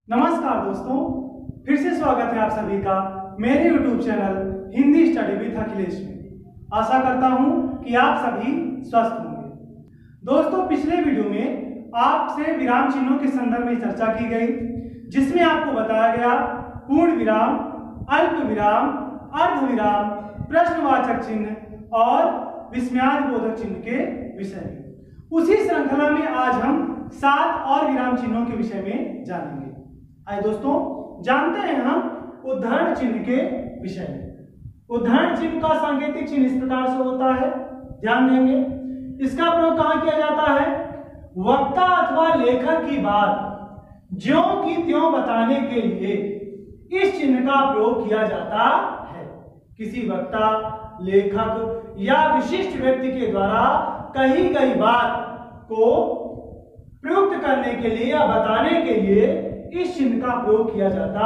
नमस्कार दोस्तों, फिर से स्वागत है आप सभी का मेरे YouTube channel Hindi study with Akhilesh में। आशा करता हूं कि आप सभी स्वस्थ होंगे। दोस्तों, पिछले वीडियो में आपसे विराम चिन्हों के संदर्भ में चर्चा की गई, जिसमें आपको बताया गया पूर्ण विराम, अल्प विराम, अर्ध विराम, प्रश्नवाचक चिन्ह और विस्मयादिबोधक चिन्ह के विषय में। उसी श्रृंखला में आज हम 7 और विराम चिन्हों के विषय में जानेंगे। आइए दोस्तों, जानते हैं हम उद्धरण चिन्ह के विषय में। उद्धरण चिन्ह का सांकेतिक चिन्ह इस प्रकार से होता है, ध्यान देंगे। इसका प्रयोग कहां किया जाता है? वक्ता अथवा लेखक की बात ज्यों की त्यों बताने के लिए इस चिन्ह का प्रयोग किया जाता है। किसी वक्ता, लेखक या विशिष्ट व्यक्ति के द्वारा कही गई बात को प्रयुक्त करने के लिए या बताने के लिए इस चिन्ह का प्रयोग किया जाता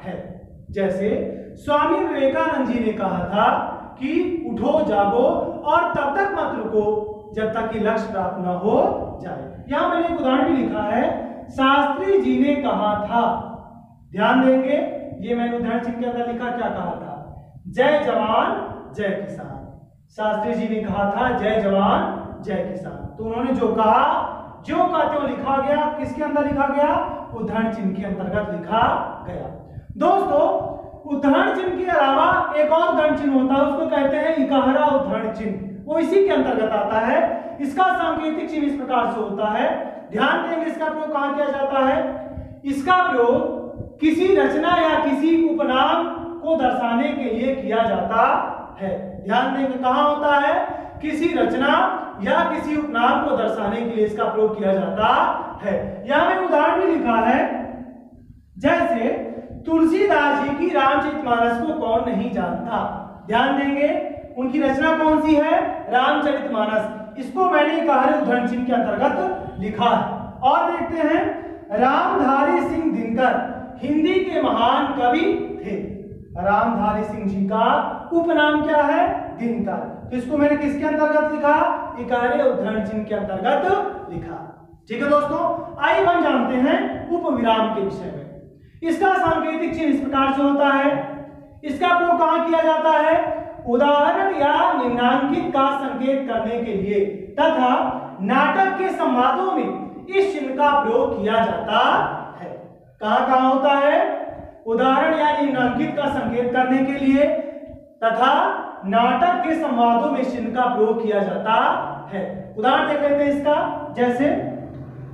है। जैसे स्वामी विवेकानंद जी ने कहा था कि उठो जागो और तब तक मत रुको जब तक कि लक्ष्य प्राप्त न हो जाए। यहां मैंने एक उदाहरण भी लिखा है, शास्त्री जी ने कहा था। ध्यान देंगे, ये मैंने उदाहरण चिन्ह के अंदर लिखा, क्या कहा था? जय जवान जय किसान। शास्त्री जी ने कहा था जय जवान जय किसान। तो उन्होंने जो कहा, जो का त्यों लिखा गया, किसके अंदर लिखा गया? उद्धरण चिन्ह के अंतर्गत लिखा गया। दोस्तों, उद्धरण चिन्ह के अलावा एक और उद्धरण चिन्ह होता है, उसको कहते हैं इकहरा उद्धरण चिन्ह। वो इसी के अंतर्गत आता है। इसका सांकेतिक चिन्ह इस प्रकार से होता है, ध्यान देंगे। इसका प्रयोग कहां किया जाता है? इसका प्रयोग किसी रचना या किसी उपनाम को दर्शाने के लिए किया जाता है। ध्यान देंगे, कहां होता है? किसी रचना या किसी उपनाम को दर्शाने के लिए इसका प्रयोग किया जाता है। यहां में उदाहरण भी लिखा है, जैसे तुलसीदास जी की रामचरितमानस को कौन नहीं जानता। ध्यान देंगे, उनकी रचना कौन सी है? रामचरितमानस। इसको मैंने इकहरे उद्धरण चिन्ह के अंतर्गत लिखा है। और देखते हैं, रामधारी सिंह दिनकर हिंदी के महान कवि थे। रामधारी सिंह जी का उपनाम क्या है? दिनकर। तो इसको मैंने किसके अंतर्गत लिखा? इकहरे उद्धरण चिन्ह के अंतर्गत लिखा। ठीक है दोस्तों, आइए हम जानते हैं उपविराम के विषय में। इसका सांकेतिक चिन्ह इस प्रकार से होता है। इसका प्रयोग कहां किया जाता है? उदाहरण या निम्नांकित का संकेत करने के लिए तथा नाटक के संवादों में इस चिन्ह का प्रयोग किया जाता है। कहां कहां होता है? उदाहरण या निम्नांकित का संकेत करने के लिए तथा नाटक के संवादों में चिन्ह का प्रयोग किया जाता है। उदाहरण देख लेते हैं इसका, जैसे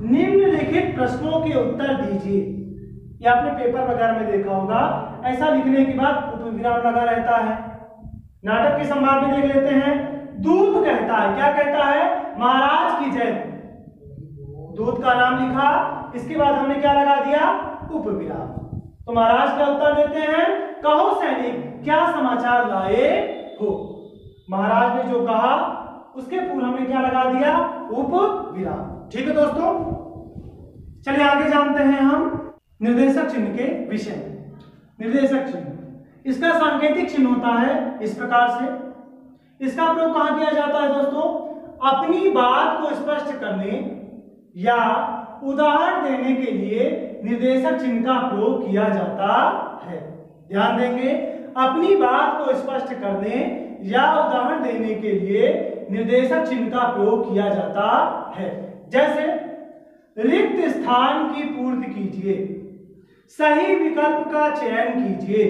निम्नलिखित प्रश्नों के उत्तर दीजिए। ये आपने पेपर वगैरह में देखा होगा, ऐसा लिखने के बाद उपविराम लगा रहता है। नाटक के संवाद में देख लेते हैं, दूत कहता है, क्या कहता है? महाराज की जय। दूत का नाम लिखा, इसके बाद हमने क्या लगा दिया? उपविराम। तो महाराज का उत्तर देते हैं, कहो सैनिक क्या समाचार लाए हो। महाराज ने जो कहा उसके पूर्व हमने क्या लगा दिया? उपविराम। ठीक है दोस्तों, चलिए आगे जानते हैं हम निर्देशक चिन्ह के विषय में। निर्देशक चिन्ह, इसका सांकेतिक चिन्ह होता है इस प्रकार से। इसका प्रयोग कहां किया जाता है दोस्तों? अपनी बात को स्पष्ट करने या उदाहरण देने के लिए निर्देशक चिन्ह का प्रयोग किया जाता है। ध्यान देंगे, अपनी बात को स्पष्ट करने या उदाहरण देने के लिए निर्देशक चिन्ह का प्रयोग किया जाता है। जैसे रिक्त स्थान की पूर्ति कीजिए, सही विकल्प का चयन कीजिए,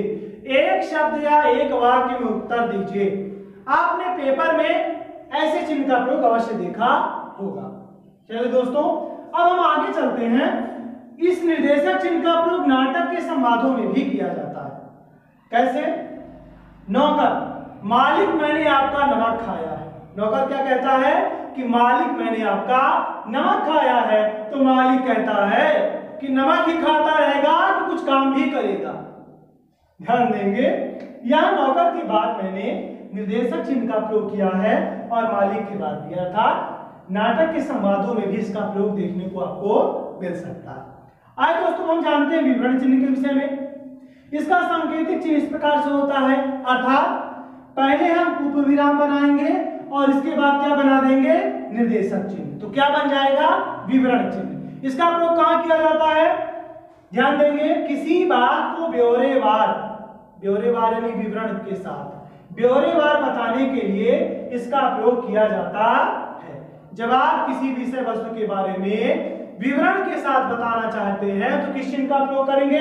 एक शब्द या एक वाक्य में उत्तर दीजिए। आपने पेपर में ऐसे चिन्ह का प्रयोग अवश्य देखा होगा। चलिए दोस्तों, अब हम आगे चलते हैं। इस निर्देशक चिन्ह का प्रयोग नाटक के संवादों में भी किया जाता है। कैसे? नौकर, मालिक मैंने आपका नमक खाया है। नौकर क्या कहता है? कि मालिक मैंने आपका नमक खाया है। तो मालिक कहता है कि नमक ही खाता रहेगा तो कुछ काम भी करेगा। ध्यान देंगे, यह नौकर की बात मैंने निर्देशक चिन्ह का प्रयोग किया है और मालिक की बात दिया था। नाटक के संवादों में भी इसका प्रयोग देखने को आपको मिल सकता है। आइए दोस्तों, हम जानते हैं विवरण चिन्ह के विषय में। इसका सांकेतिक चिन्ह इस प्रकार से होता है, अर्थात पहले हम उपविराम बनाएंगे और इसके बाद क्या बना देंगे? निर्देशक चिन्ह। तो क्या बन जाएगा? विवरण चिन्ह। इसका प्रयोग कहां किया जाता है? ध्यान देंगे, किसी बात को ब्यौरेवार, ब्यौरेवार यानी विवरण के साथ ब्यौरेवार बताने के लिए इसका प्रयोग किया जाता है। जब आप किसी विषय वस्तु के बारे में विवरण के साथ बताना चाहते हैं तो किस चिन्ह का प्रयोग करेंगे?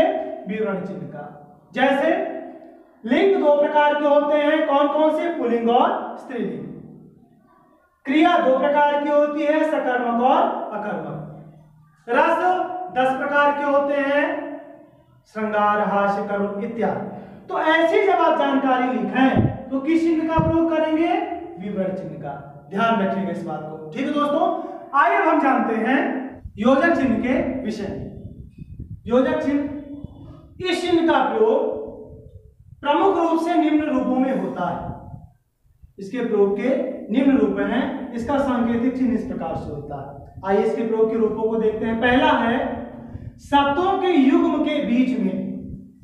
विवरण चिन्ह का। जैसे लिंग दो प्रकार के होते हैं, कौन कौन से? पुल्लिंग और स्त्रीलिंग। क्रिया दो प्रकार की होती है, सकर्मक और अकर्मक। रस 10 प्रकार के होते हैं, श्रृंगार, हास्य, करुण इत्यादि। तो ऐसी जब आप जानकारी लिखें तो किस चिन्ह का प्रयोग करेंगे? विवरण चिन्ह का। ध्यान रखिएगा इस बात को, ठीक है दोस्तों। आइए हम जानते हैं योजक चिन्ह के विषय में। योजक चिन्ह, इस चिन्ह का प्रयोग प्रमुख रूप से निम्न रूपों में होता है। इसके प्रयोग के निम्न रूप हैं। इसका सांकेतिक चिन्ह इस प्रकार से होता है। आइए इसके प्रयोग के रूपों को देखते हैं। पहला है शब्दों के युग्म के बीच में,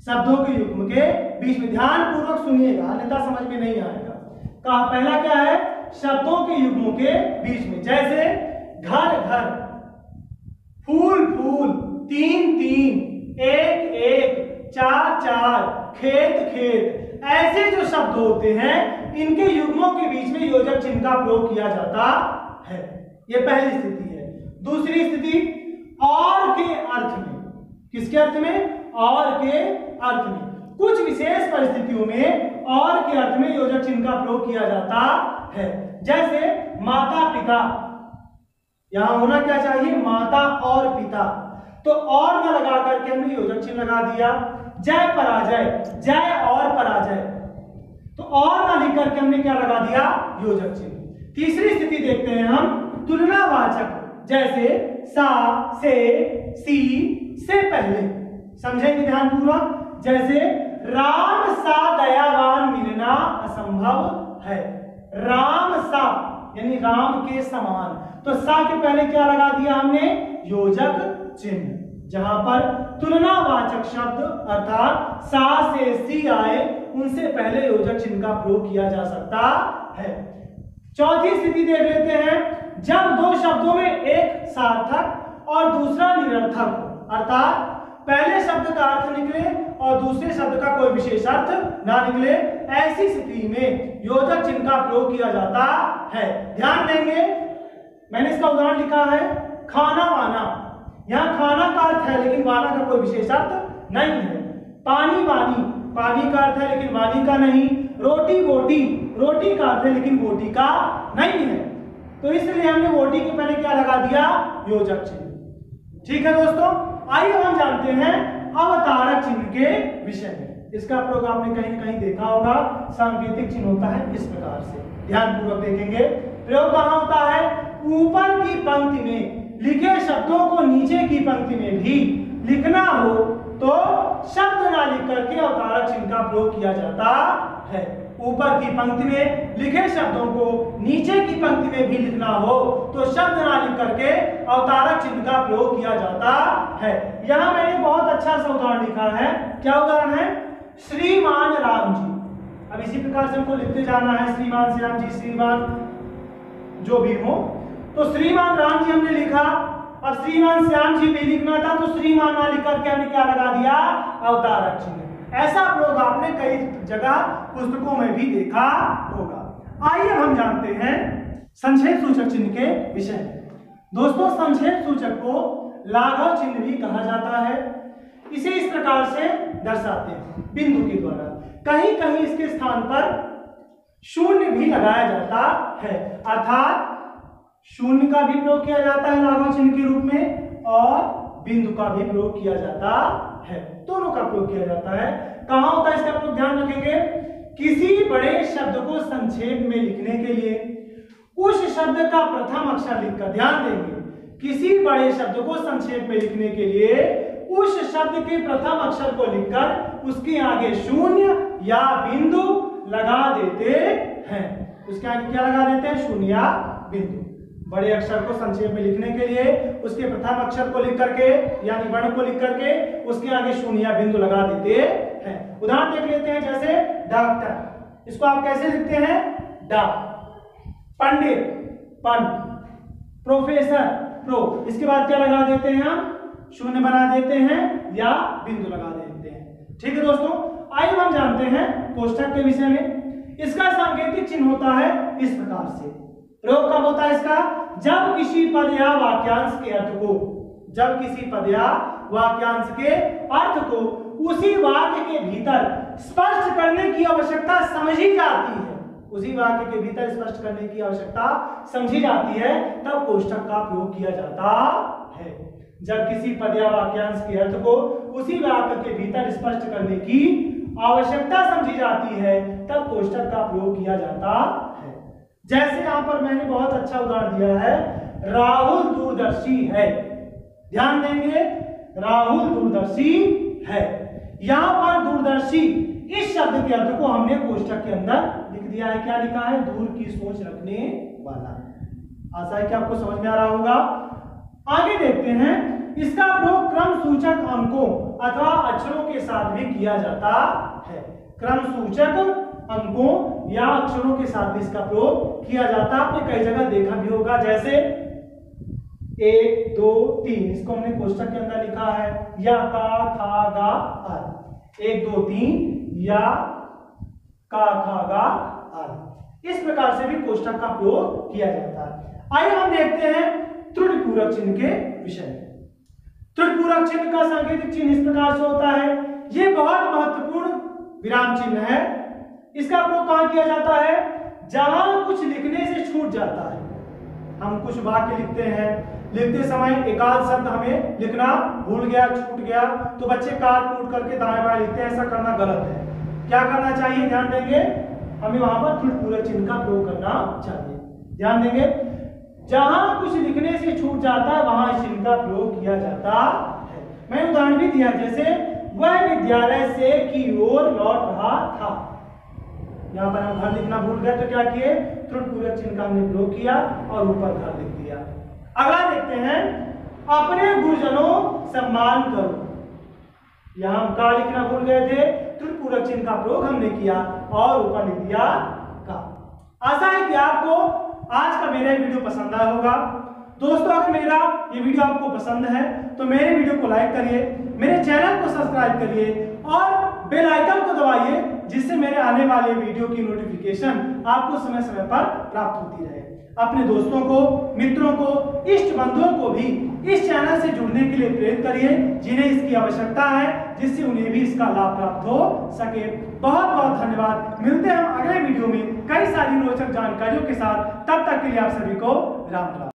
शब्दों के युग्म के बीच में। ध्यान पूर्वक सुनिएगा, अन्यथा समझ में नहीं आएगा। कहा पहला क्या है? शब्दों के युग्मों के बीच में। जैसे घर घर, फूल फूल, तीन तीन, एक एक, चार चार, खेत खेत, ऐसे जो शब्द होते हैं इनके युग्मों के बीच में योजक चिन्ह का प्रयोग किया जाता है। यह पहली स्थिति है। दूसरी स्थिति, और के अर्थ में। किसके अर्थ में? और के अर्थ में। कुछ विशेष परिस्थितियों में और के अर्थ में योजक चिन्ह का प्रयोग किया जाता है। जैसे माता पिता, यहां होना क्या चाहिए? माता और पिता। तो और न लगा करके हमने योजक चिन्ह लगा दिया। जय पराजय, जय और पराजय, तो और ना लिख करके हमने क्या लगा दिया? योजक चिन्ह। तीसरी स्थिति देखते हैं हम, तुलनावाचक। जैसे सा, से, सी, से पहले। समझेंगे ध्यान पूर्वक। जैसे राम सा दयावान मिलना असंभव है। राम सा यानी राम के समान, तो सा के पहले क्या लगा दिया हमने? योजक चिन्ह। जहां पर तुलनावाचक शब्द अर्थात सा से सी आए उनसे पहले योजक चिन्ह का प्रयोग किया जा सकता है। चौथी स्थिति देख लेते हैं, जब दो शब्दों में एक सार्थक और दूसरा निरर्थक हो, अर्थात पहले शब्द का अर्थ निकले और दूसरे शब्द का कोई विशेष अर्थ ना निकले, ऐसी स्थिति में योजक चिन्ह का प्रयोग किया जाता है। ध्यान देंगे, मैंने इसका उदाहरण लिखा है, खाना वाना। यहां खाना का अर्थ है लेकिन वाना का कोई विशेष अर्थ नहीं है। पानी वानी, पानी का अर्थ है लेकिन वानी का नहीं। रोटी बोटी, रोटी का अर्थ है लेकिन बोटी का नहीं है। तो इसलिए हमने बोटी के पहले क्या लगा दिया? योजक चिन्ह। ठीक है दोस्तों, आइए हम जानते हैं अवतारक चिन्ह के विषय में। इसका प्रयोग आपने कहीं कहीं देखा होगा, सांकेतिक चिन्ह होता है इस प्रकार से। ध्यान पूर्वक देखेंगे, प्रयोग कहां होता है? ऊपर की पंक्ति में लिखे शब्दों को नीचे की पंक्ति में भी लिखना हो तो शब्द ना लिख करके अवतारक चिन्ह का प्रयोग किया जाता है। ऊपर की पंक्ति में लिखे शब्दों को नीचे की पंक्ति में भी लिखना हो तो शब्द ना लिख करके अवतारक चिन्ह का प्रयोग किया जाता है। यहां मैंने बहुत अच्छा सा उदाहरण लिखा है। क्या उदाहरण है? श्रीमान राम जी। अब इसी प्रकार से हमको लिखते जाना है, श्रीमान श्याम जी, श्रीमान जो भी हो। तो श्रीमान राम जी हमने लिखा, अब श्रीमान श्याम जी भी लिखना था तो श्रीमान ना लिख करके हमने क्या लगा दिया? अवतारक चिन्ह। ऐसा प्रयोग आपने कई जगह पुस्तकों में भी देखा होगा। आइए हम जानते हैं संक्षेप सूचक चिन्ह के विषय में। दोस्तों, संक्षेप सूचक को लाघव चिन्ह भी कहा जाता है। इसे इस प्रकार से दर्शाते हैं बिंदु के द्वारा। कहीं कहीं इसके स्थान पर शून्य भी लगाया जाता है, अर्थात शून्य का भी प्रयोग किया जाता है लाघव चिन्ह के रूप में और बिंदु का भी प्रयोग किया जाता है। दोनों का प्रयोग किया जाता है। कहां होता है इसका प्रयोग? ध्यान रखेंगे, किसी बड़े शब्द को संक्षेप में लिखने के लिए उस शब्द का प्रथम अक्षर लिखकर, ध्यान देंगे, किसी बड़े शब्द को संक्षेप में लिखने के लिए उस शब्द के प्रथम अक्षर को लिखकर उसके आगे शून्य या बिंदु लगा देते हैं। उसके आगे क्या लगा देते हैं? शून्य या बिंदु। बड़े अक्षर को संक्षेप में लिखने के लिए उसके प्रथम अक्षर को लिख करके यानी वर्ण को लिख करके उसके आगे शून्य या बिंदु लगा देते हैं। उदाहरण देख लेते हैं, जैसे डॉक्टर, इसको आप कैसे लिखते हैं? डा। पंडित, पन। प्रोफेसर, प्रो, इसके बाद क्या लगा देते हैं हम? शून्य बना देते हैं या बिंदु लगा देते हैं। ठीक है दोस्तों, आइए हम जानते हैं कोष्ठक के विषय में। इसका सांकेतिक चिन्ह होता है इस प्रकार से। प्रयोग कब होता है इसका? जब किसी पद या वाक्यांश के अर्थ को, जब किसी पद या वाक्यांश के अर्थ को उसी वाक्य के भीतर स्पष्ट करने की आवश्यकता समझी जाती है, उसी वाक्य के भीतर स्पष्ट करने की आवश्यकता समझी जाती है, तब कोष्ठक का प्रयोग किया जाता है। जब किसी पद या वाक्यांश के अर्थ को उसी वाक्य के भीतर स्पष्ट करने की आवश्यकता समझी जाती है, तब कोष्ठक का प्रयोग किया जाता है। जैसे यहां पर मैंने बहुत अच्छा उदाहरण दिया है, राहुल दूरदर्शी है। ध्यान देंगे, राहुल दूरदर्शी है। यहां पर दूरदर्शी इस शब्द के अर्थ को हमने कोष्ठक के अंदर लिख दिया है। क्या लिखा है? दूर की सोच रखने वाला। आशा है कि आपको समझ में आ रहा होगा। आगे देखते हैं, इसका प्रयोग क्रम सूचक अंकों अथवा अक्षरों के साथ भी किया जाता है। क्रम सूचक अंकों या अक्षरों के साथ भी इसका प्रयोग किया जाता है। आपने कई जगह देखा भी होगा, जैसे 1 2 3 इसको हमने कोष्ठक के अंदर लिखा है, या का खा गा आ। 1 2 3 या का खा गा आ। इस प्रकार से भी कोष्ठक का प्रयोग किया जाता है। आइए हम देखते हैं त्रुटिपूरक चिन्ह के विषय में। त्रुटिपूरक चिन्ह का सांकेतिक चिन्ह इस प्रकार से होता है। यह बहुत महत्वपूर्ण विराम चिन्ह है। इसका प्रयोग कहां किया जाता है? जहां कुछ लिखने से छूट जाता है। हम कुछ वाक्य लिखते हैं, लिखते समय एकाध शब्द हमें लिखना भूल गया, छूट गया, तो बच्चे काट कूट करके दाएं बाएं लिखते हैं। ऐसा करना गलत है। क्या करना चाहिए? ध्यान देंगे, हमें वहां पर त्रुटिपूरक चिन्ह का प्रयोग करना चाहिए। ध्यान देंगे, जहां कुछ लिखने से छूट जाता है वहां इस चिन्ह का प्रयोग किया जाता है। मैंने उदाहरण भी दिया, जैसे वह विद्यालय से की ओर लौट रहा था। यहां पर हम घर लिखना भूल गए तो क्या किए? त्रुटिपूरक चिन्ह का हमने प्रयोग किया और ऊपर घर लिख दिया। अगला देखते हैं, अपने गुरुजनों सम्मान करो। यहां हम का लिखना भूल गए थे, त्रुटिपूरक चिन्ह का प्रयोग हमने किया और ऊपर लिख दिया का। आशा है कि आपको आज का मेरा वीडियो पसंद आया होगा। दोस्तों, अगर मेरा ये वीडियो आपको पसंद है तो मेरे वीडियो को लाइक करिए, मेरे चैनल को सब्सक्राइब करिए और बेल आइकन को दबाइए, जिससे मेरे आने वाले वीडियो की नोटिफिकेशन आपको समय समय पर प्राप्त होती रहे। अपने दोस्तों को, मित्रों को, इष्ट बंधुओं को भी इस चैनल से जुड़ने के लिए प्रेरित करिए, जिन्हें इसकी आवश्यकता है, जिससे उन्हें भी इसका लाभ प्राप्त हो सके। बहुत बहुत धन्यवाद। मिलते हैं हम अगले वीडियो में कई सारी रोचक जानकारियों के साथ। तब तक के लिए आप सभी को राम राम।